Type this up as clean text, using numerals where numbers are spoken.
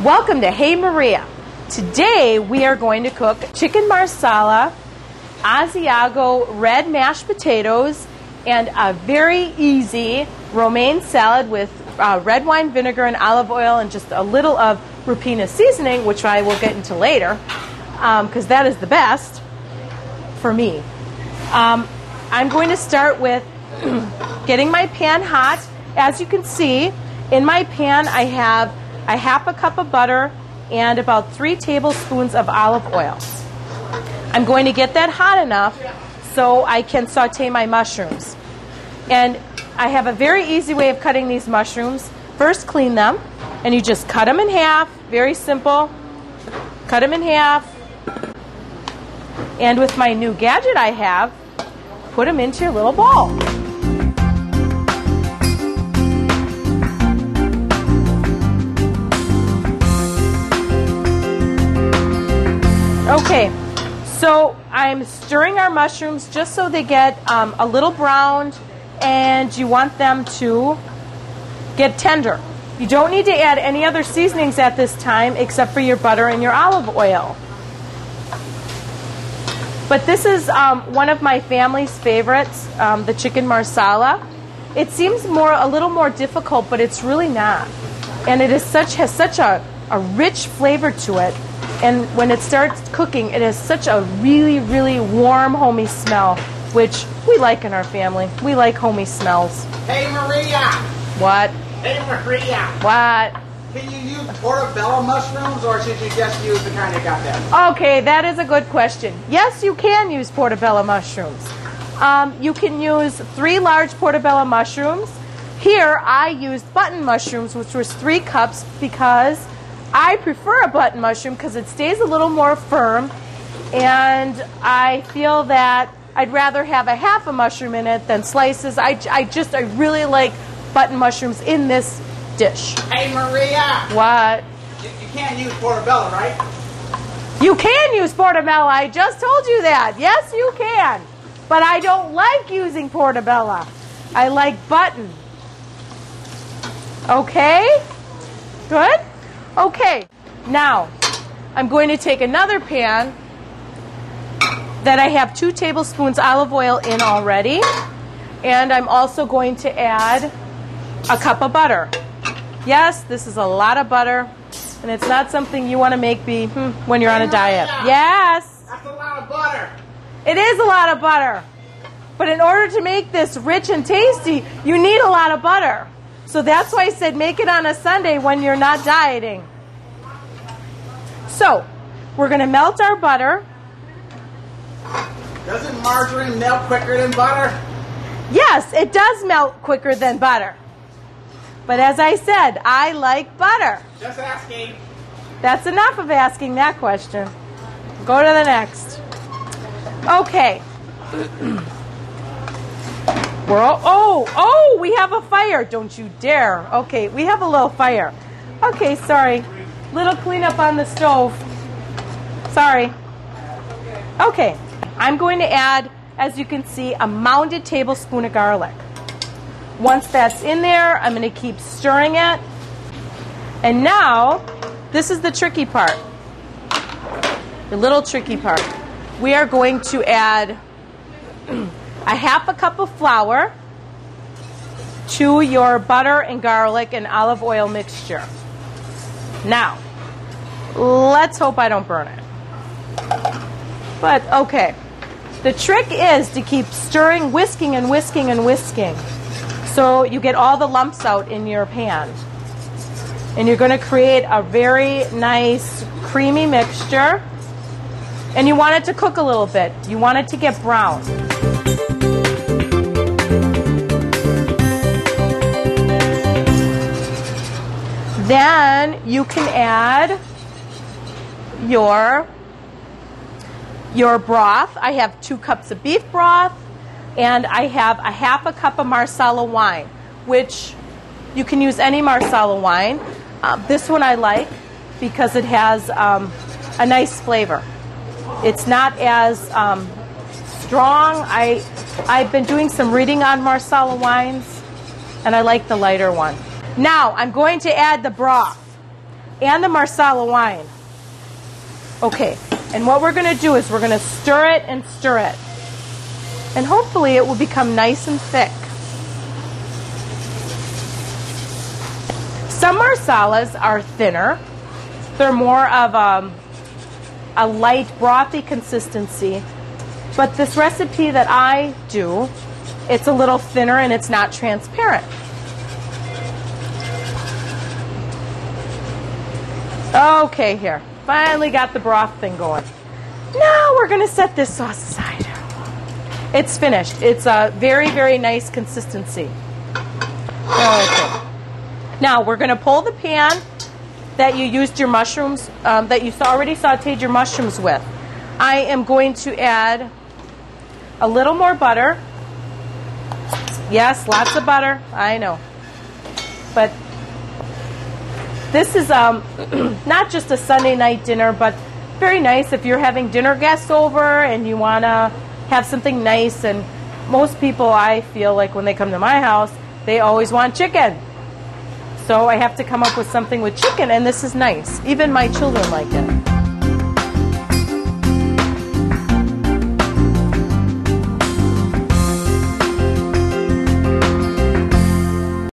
Welcome to Hey Maria. Today we are going to cook chicken marsala, Asiago red mashed potatoes, and a very easy romaine salad with red wine vinegar and olive oil and just a little of Rupena seasoning, which I will get into later because that is the best for me. I'm going to start with getting my pan hot. As you can see, in my pan I have a half a cup of butter and about 3 tablespoons of olive oil. I'm going to get that hot enough so I can saute my mushrooms. And I have a very easy way of cutting these mushrooms. First, clean them, and you just cut them in half. Very simple. Cut them in half. And with my new gadget I have, put them into your little bowl. Okay, so I'm stirring our mushrooms just so they get a little browned, and you want them to get tender. You don't need to add any other seasonings at this time except for your butter and your olive oil. But this is one of my family's favorites, the chicken marsala. It seems a little more difficult, but it's really not. And it has such a rich flavor to it. And when it starts cooking, it has such a really, really warm, homey smell, which we like in our family. We like homey smells. Hey, Maria! What? Hey, Maria! What? Can you use portobello mushrooms, or should you just use the kind that got there? Okay, that is a good question. Yes, you can use portobello mushrooms. You can use 3 large portobello mushrooms. Here, I used button mushrooms, which was 3 cups, because I prefer a button mushroom because it stays a little more firm, and I feel that I'd rather have a half a mushroom in it than slices. I really like button mushrooms in this dish. Hey, Maria! What? You can't use portobello, right? You can use portobello. I just told you that. Yes, you can. But I don't like using portobello. I like button. Okay? Good? Okay. Now, I'm going to take another pan that I have 2 tablespoons olive oil in already. And I'm also going to add a cup of butter. Yes, this is a lot of butter, and it's not something you want to make when you're on a diet. Yes. That's a lot of butter. It is a lot of butter. But in order to make this rich and tasty, you need a lot of butter. So that's why I said make it on a Sunday when you're not dieting. So, we're going to melt our butter. Doesn't margarine melt quicker than butter? Yes, it does melt quicker than butter. But as I said, I like butter. Just asking. That's enough of asking that question. Go to the next. Okay. We have a fire. Don't you dare. Okay, we have a little fire. Okay, sorry. Little cleanup on the stove. Sorry. Okay, I'm going to add, as you can see, a mounded tablespoon of garlic. Once that's in there, I'm going to keep stirring it. And now, this is the tricky part. The little tricky part. We are going to add a half a cup of flour to your butter and garlic and olive oil mixture. Now, let's hope I don't burn it. But, okay. The trick is to keep stirring, whisking, and whisking, and whisking, so you get all the lumps out in your pan. And you're going to create a very nice, creamy mixture. And you want it to cook a little bit. You want it to get brown. Then you can add your broth. I have 2 cups of beef broth, and I have a half a cup of Marsala wine, which you can use any Marsala wine. This one I like because it has a nice flavor. It's not as strong. I've been doing some reading on Marsala wines, and I like the lighter one. Now, I'm going to add the broth. and the Marsala wine. Okay, and what we're going to do is we're going to stir it and stir it. And hopefully it will become nice and thick. Some Marsalas are thinner. They're more of a light, brothy consistency. But this recipe that I do, it's a little thinner and it's not transparent. Okay, here. Finally got the broth thing going. Now we're going to set this sauce aside. It's finished. It's a very, very nice consistency. Okay. Now we're going to pull the pan that you used your mushrooms, that you already sauteed your mushrooms with. I am going to add a little more butter. Yes, lots of butter. I know. But this is not just a Sunday night dinner, but very nice if you're having dinner guests over and you want to have something nice. And most people, I feel like when they come to my house, they always want chicken. So I have to come up with something with chicken, and this is nice. Even my children like it.